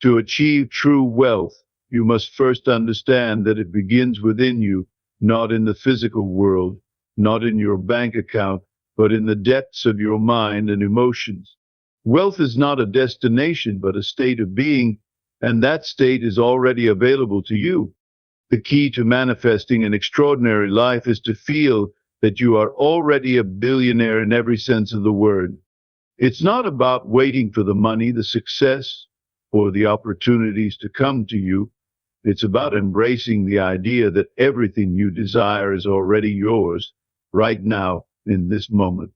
To achieve true wealth, you must first understand that it begins within you, not in the physical world, not in your bank account, but in the depths of your mind and emotions. Wealth is not a destination, but a state of being, and that state is already available to you. The key to manifesting an extraordinary life is to feel that you are already a billionaire in every sense of the word. It's not about waiting for the money, the success, or the opportunities to come to you. It's about embracing the idea that everything you desire is already yours right now in this moment.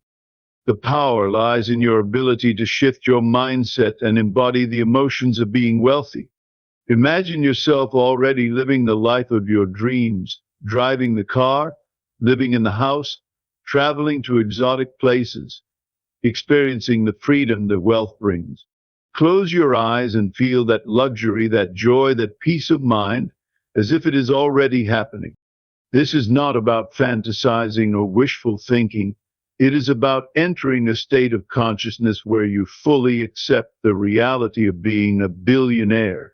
The power lies in your ability to shift your mindset and embody the emotions of being wealthy. Imagine yourself already living the life of your dreams, driving the car, living in the house, traveling to exotic places, experiencing the freedom that wealth brings. Close your eyes and feel that luxury, that joy, that peace of mind, as if it is already happening. This is not about fantasizing or wishful thinking. It is about entering a state of consciousness where you fully accept the reality of being a billionaire.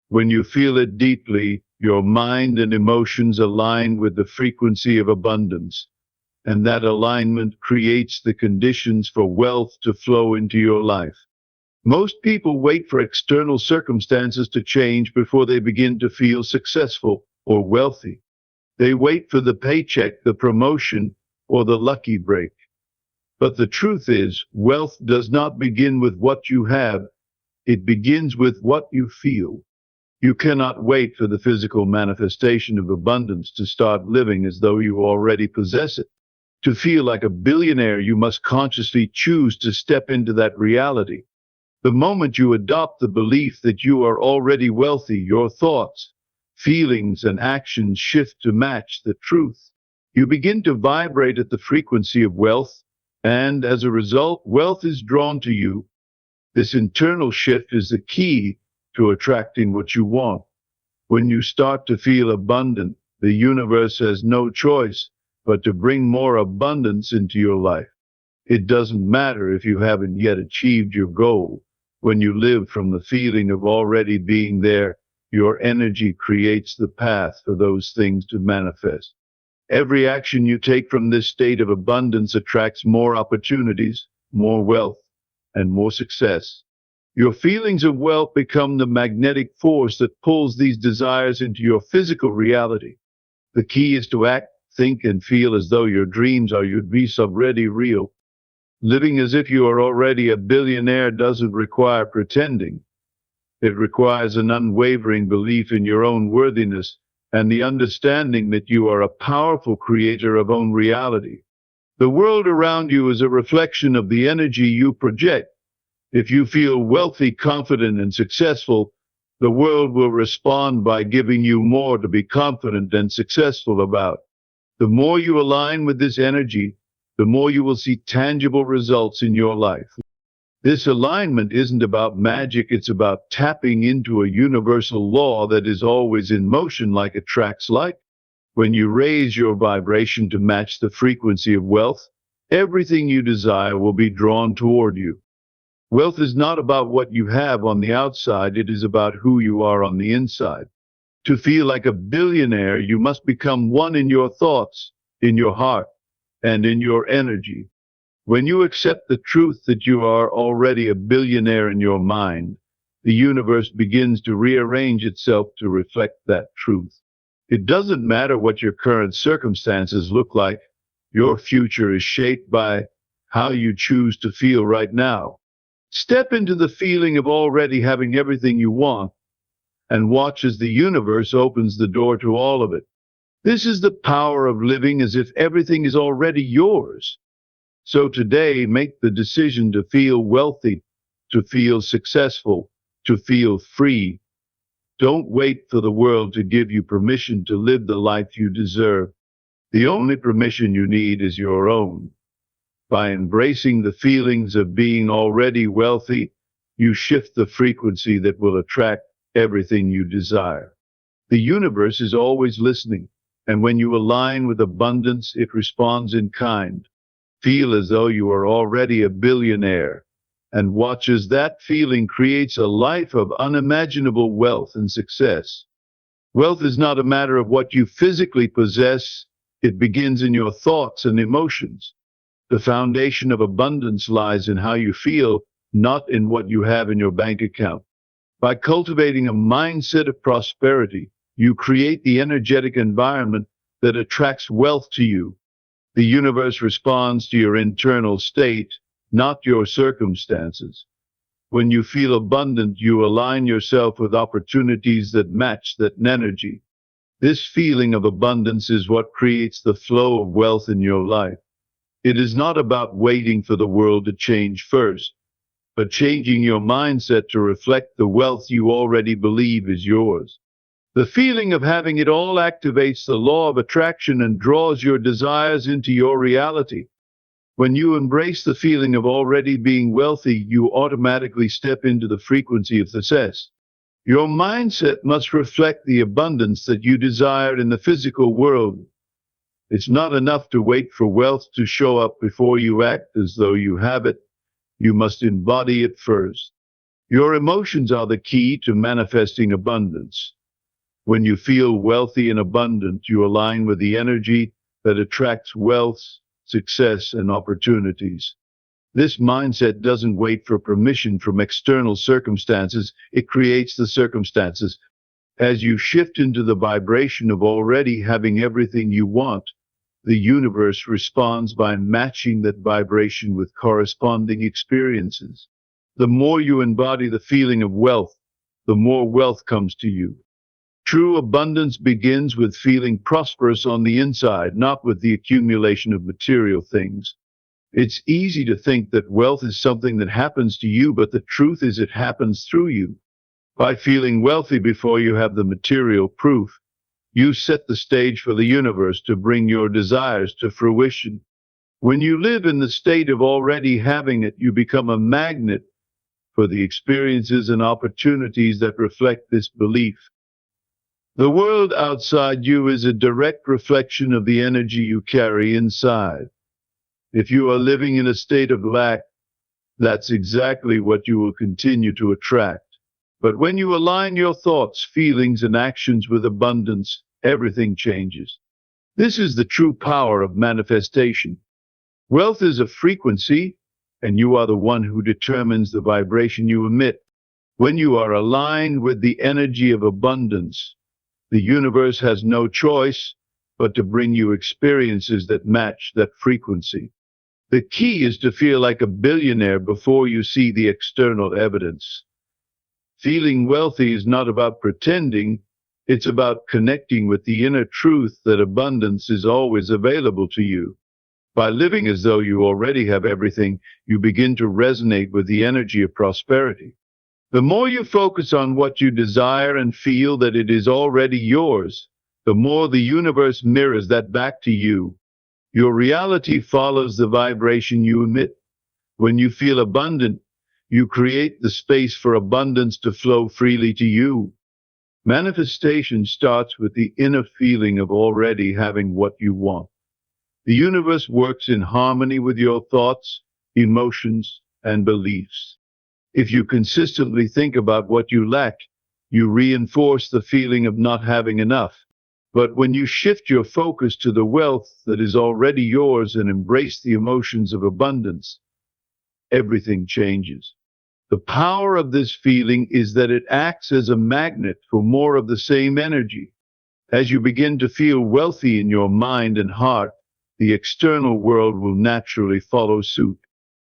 When you feel it deeply, your mind and emotions align with the frequency of abundance, and that alignment creates the conditions for wealth to flow into your life. Most people wait for external circumstances to change before they begin to feel successful or wealthy. They wait for the paycheck, the promotion, or the lucky break. But the truth is, wealth does not begin with what you have. It begins with what you feel. You cannot wait for the physical manifestation of abundance to start living as though you already possess it. To feel like a billionaire, you must consciously choose to step into that reality. The moment you adopt the belief that you are already wealthy, your thoughts, feelings, and actions shift to match the truth. You begin to vibrate at the frequency of wealth, and as a result, wealth is drawn to you. This internal shift is the key to attracting what you want. When you start to feel abundant, the universe has no choice but to bring more abundance into your life. It doesn't matter if you haven't yet achieved your goal. When you live from the feeling of already being there, your energy creates the path for those things to manifest. Every action you take from this state of abundance attracts more opportunities, more wealth, and more success. Your feelings of wealth become the magnetic force that pulls these desires into your physical reality. The key is to act, think, and feel as though your dreams are already real. Living as if you are already a billionaire doesn't require pretending. It requires an unwavering belief in your own worthiness and the understanding that you are a powerful creator of own reality. The world around you is a reflection of the energy you project. If you feel wealthy, confident, and successful, the world will respond by giving you more to be confident and successful about. The more you align with this energy, the more you will see tangible results in your life. This alignment isn't about magic, it's about tapping into a universal law that is always in motion like attracts like. When you raise your vibration to match the frequency of wealth, everything you desire will be drawn toward you. Wealth is not about what you have on the outside, it is about who you are on the inside. To feel like a billionaire, you must become one in your thoughts, in your heart, and in your energy. When you accept the truth that you are already a billionaire in your mind, the universe begins to rearrange itself to reflect that truth. It doesn't matter what your current circumstances look like, your future is shaped by how you choose to feel right now. Step into the feeling of already having everything you want and watch as the universe opens the door to all of it. This is the power of living as if everything is already yours. So today, make the decision to feel wealthy, to feel successful, to feel free. Don't wait for the world to give you permission to live the life you deserve. The only permission you need is your own. By embracing the feelings of being already wealthy, you shift the frequency that will attract everything you desire. The universe is always listening, and when you align with abundance, it responds in kind. Feel as though you are already a billionaire, and watch as that feeling creates a life of unimaginable wealth and success. Wealth is not a matter of what you physically possess, it begins in your thoughts and emotions. The foundation of abundance lies in how you feel, not in what you have in your bank account. By cultivating a mindset of prosperity, you create the energetic environment that attracts wealth to you. The universe responds to your internal state, not your circumstances. When you feel abundant, you align yourself with opportunities that match that energy. This feeling of abundance is what creates the flow of wealth in your life. It is not about waiting for the world to change first, but changing your mindset to reflect the wealth you already believe is yours. The feeling of having it all activates the law of attraction and draws your desires into your reality. When you embrace the feeling of already being wealthy, you automatically step into the frequency of success. Your mindset must reflect the abundance that you desire in the physical world. It's not enough to wait for wealth to show up before you act as though you have it. You must embody it first. Your emotions are the key to manifesting abundance. When you feel wealthy and abundant, you align with the energy that attracts wealth, success, and opportunities. This mindset doesn't wait for permission from external circumstances, it creates the circumstances. As you shift into the vibration of already having everything you want, the universe responds by matching that vibration with corresponding experiences. The more you embody the feeling of wealth, the more wealth comes to you. True abundance begins with feeling prosperous on the inside, not with the accumulation of material things. It's easy to think that wealth is something that happens to you, but the truth is it happens through you. By feeling wealthy before you have the material proof, you set the stage for the universe to bring your desires to fruition. When you live in the state of already having it, you become a magnet for the experiences and opportunities that reflect this belief. The world outside you is a direct reflection of the energy you carry inside. If you are living in a state of lack, that's exactly what you will continue to attract. But when you align your thoughts, feelings, and actions with abundance, everything changes. This is the true power of manifestation. Wealth is a frequency, and you are the one who determines the vibration you emit. When you are aligned with the energy of abundance, the universe has no choice but to bring you experiences that match that frequency. The key is to feel like a billionaire before you see the external evidence. Feeling wealthy is not about pretending, it's about connecting with the inner truth that abundance is always available to you. By living as though you already have everything, you begin to resonate with the energy of prosperity. The more you focus on what you desire and feel that it is already yours, the more the universe mirrors that back to you. Your reality follows the vibration you emit. When you feel abundant, you create the space for abundance to flow freely to you. Manifestation starts with the inner feeling of already having what you want. The universe works in harmony with your thoughts, emotions, and beliefs. If you consistently think about what you lack, you reinforce the feeling of not having enough. But when you shift your focus to the wealth that is already yours and embrace the emotions of abundance, everything changes. The power of this feeling is that it acts as a magnet for more of the same energy. As you begin to feel wealthy in your mind and heart, the external world will naturally follow suit.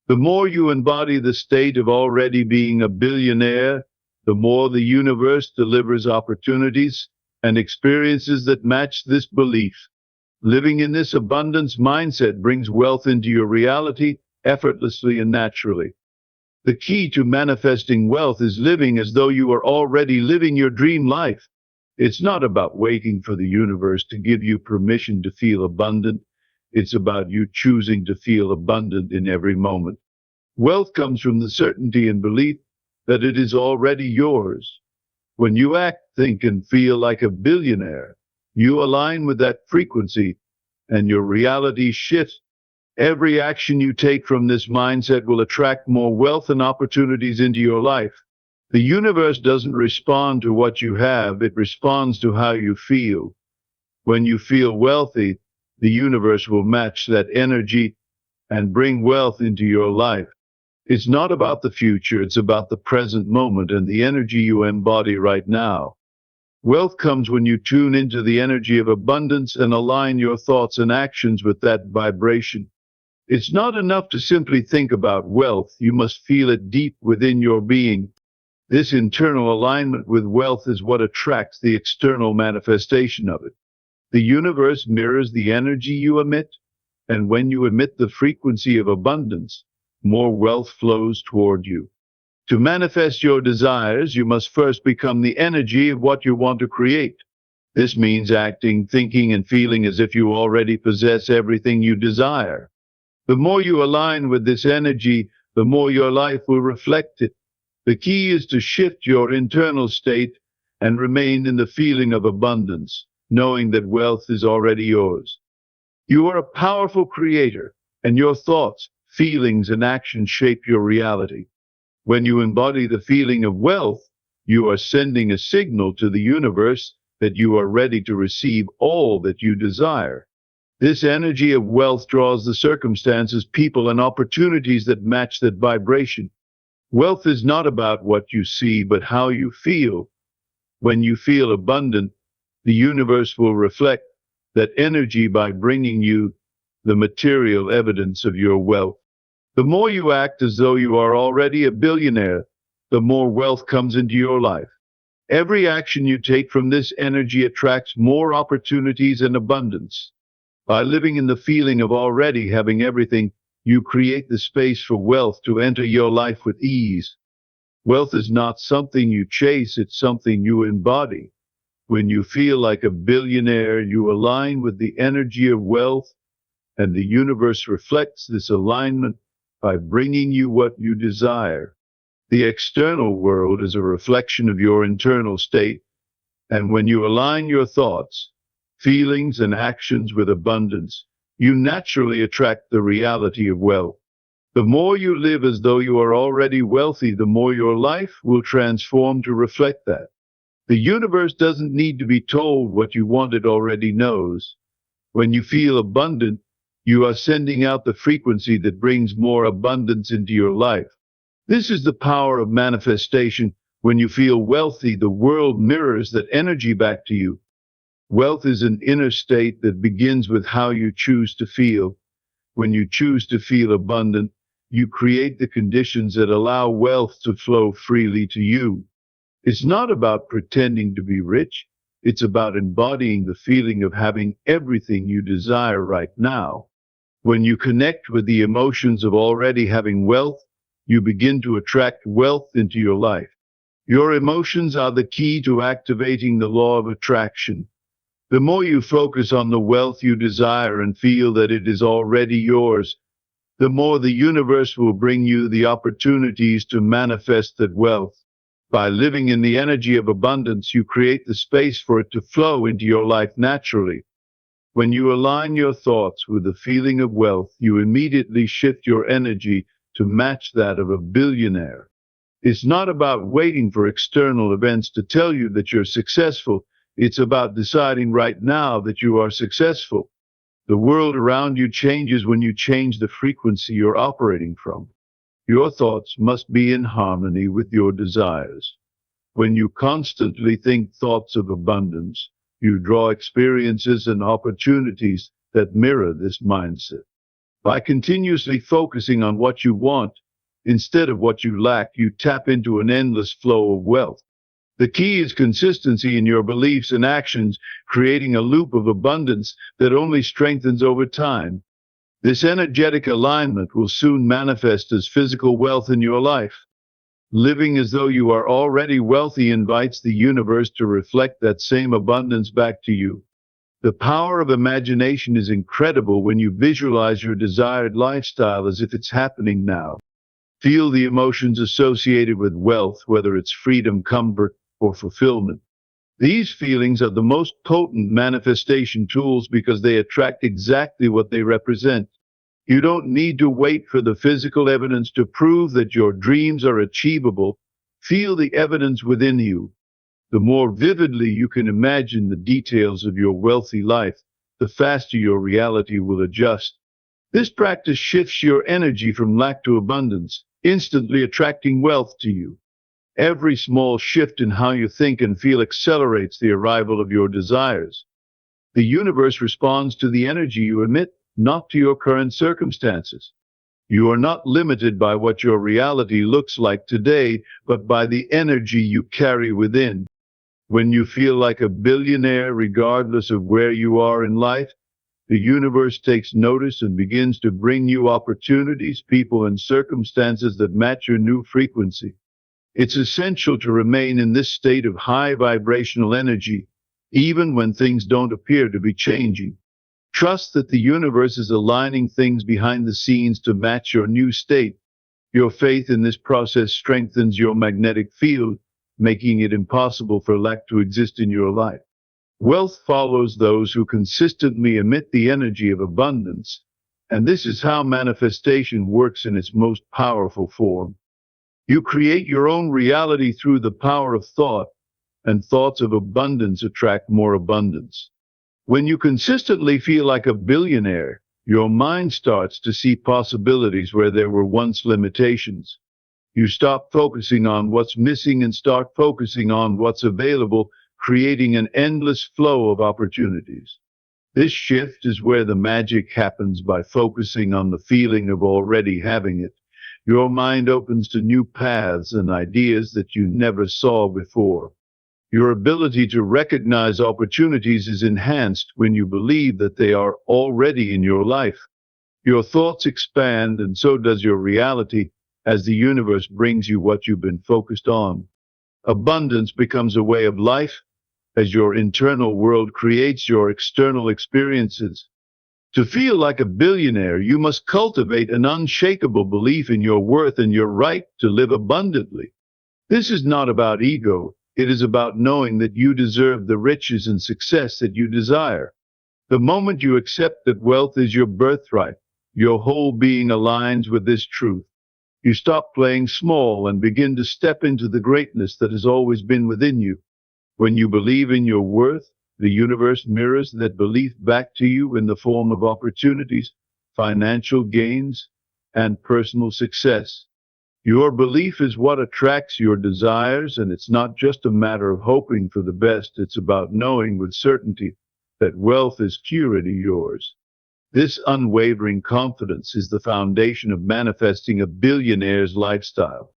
The more you embody the state of already being a billionaire, the more the universe delivers opportunities and experiences that match this belief. Living in this abundance mindset brings wealth into your reality effortlessly and naturally. The key to manifesting wealth is living as though you are already living your dream life. It's not about waiting for the universe to give you permission to feel abundant. It's about you choosing to feel abundant in every moment. Wealth comes from the certainty and belief that it is already yours. When you act, think, and feel like a billionaire, you align with that frequency and your reality shifts. Every action you take from this mindset will attract more wealth and opportunities into your life. The universe doesn't respond to what you have, it responds to how you feel. When you feel wealthy, the universe will match that energy and bring wealth into your life. It's not about the future, it's about the present moment and the energy you embody right now. Wealth comes when you tune into the energy of abundance and align your thoughts and actions with that vibration. It's not enough to simply think about wealth, you must feel it deep within your being. This internal alignment with wealth is what attracts the external manifestation of it. The universe mirrors the energy you emit, and when you emit the frequency of abundance, more wealth flows toward you. To manifest your desires, you must first become the energy of what you want to create. This means acting, thinking, and feeling as if you already possess everything you desire. The more you align with this energy, the more your life will reflect it. The key is to shift your internal state and remain in the feeling of abundance, knowing that wealth is already yours. You are a powerful creator, and your thoughts, feelings, and actions shape your reality. When you embody the feeling of wealth, you are sending a signal to the universe that you are ready to receive all that you desire. This energy of wealth draws the circumstances, people, and opportunities that match that vibration. Wealth is not about what you see, but how you feel. When you feel abundant, the universe will reflect that energy by bringing you the material evidence of your wealth. The more you act as though you are already a billionaire, the more wealth comes into your life. Every action you take from this energy attracts more opportunities and abundance. By living in the feeling of already having everything, you create the space for wealth to enter your life with ease. Wealth is not something you chase, it's something you embody. When you feel like a billionaire, you align with the energy of wealth, and the universe reflects this alignment by bringing you what you desire. The external world is a reflection of your internal state, and when you align your thoughts, feelings, and actions with abundance, you naturally attract the reality of wealth. The more you live as though you are already wealthy, the more your life will transform to reflect that. The universe doesn't need to be told what you want, it already knows. When you feel abundant, you are sending out the frequency that brings more abundance into your life. This is the power of manifestation. When you feel wealthy, the world mirrors that energy back to you. Wealth is an inner state that begins with how you choose to feel. When you choose to feel abundant, you create the conditions that allow wealth to flow freely to you. It's not about pretending to be rich. It's about embodying the feeling of having everything you desire right now. When you connect with the emotions of already having wealth, you begin to attract wealth into your life. Your emotions are the key to activating the law of attraction. The more you focus on the wealth you desire and feel that it is already yours, the more the universe will bring you the opportunities to manifest that wealth. By living in the energy of abundance, you create the space for it to flow into your life naturally. When you align your thoughts with the feeling of wealth, you immediately shift your energy to match that of a billionaire. It's not about waiting for external events to tell you that you're successful. It's about deciding right now that you are successful. The world around you changes when you change the frequency you're operating from. Your thoughts must be in harmony with your desires. When you constantly think thoughts of abundance, you draw experiences and opportunities that mirror this mindset. By continuously focusing on what you want instead of what you lack, you tap into an endless flow of wealth. The key is consistency in your beliefs and actions, creating a loop of abundance that only strengthens over time. This energetic alignment will soon manifest as physical wealth in your life. Living as though you are already wealthy invites the universe to reflect that same abundance back to you. The power of imagination is incredible when you visualize your desired lifestyle as if it's happening now. Feel the emotions associated with wealth, whether it's freedom, comfort, or fulfillment. These feelings are the most potent manifestation tools because they attract exactly what they represent. You don't need to wait for the physical evidence to prove that your dreams are achievable. Feel the evidence within you. The more vividly you can imagine the details of your wealthy life, the faster your reality will adjust. This practice shifts your energy from lack to abundance, instantly attracting wealth to you. Every small shift in how you think and feel accelerates the arrival of your desires. The universe responds to the energy you emit, not to your current circumstances. You are not limited by what your reality looks like today, but by the energy you carry within. When you feel like a billionaire, regardless of where you are in life, the universe takes notice and begins to bring you opportunities, people, and circumstances that match your new frequency. It's essential to remain in this state of high vibrational energy, even when things don't appear to be changing. Trust that the universe is aligning things behind the scenes to match your new state. Your faith in this process strengthens your magnetic field, making it impossible for lack to exist in your life. Wealth follows those who consistently emit the energy of abundance, and this is how manifestation works in its most powerful form. You create your own reality through the power of thought, and thoughts of abundance attract more abundance. When you consistently feel like a billionaire, your mind starts to see possibilities where there were once limitations. You stop focusing on what's missing and start focusing on what's available, creating an endless flow of opportunities. This shift is where the magic happens by focusing on the feeling of already having it. Your mind opens to new paths and ideas that you never saw before. Your ability to recognize opportunities is enhanced when you believe that they are already in your life. Your thoughts expand, and so does your reality, as the universe brings you what you've been focused on. Abundance becomes a way of life, as your internal world creates your external experiences. To feel like a billionaire, you must cultivate an unshakable belief in your worth and your right to live abundantly. This is not about ego. It is about knowing that you deserve the riches and success that you desire. The moment you accept that wealth is your birthright, your whole being aligns with this truth. You stop playing small and begin to step into the greatness that has always been within you. When you believe in your worth, the universe mirrors that belief back to you in the form of opportunities, financial gains, and personal success. Your belief is what attracts your desires, and it's not just a matter of hoping for the best. It's about knowing with certainty that wealth is purely yours. This unwavering confidence is the foundation of manifesting a billionaire's lifestyle.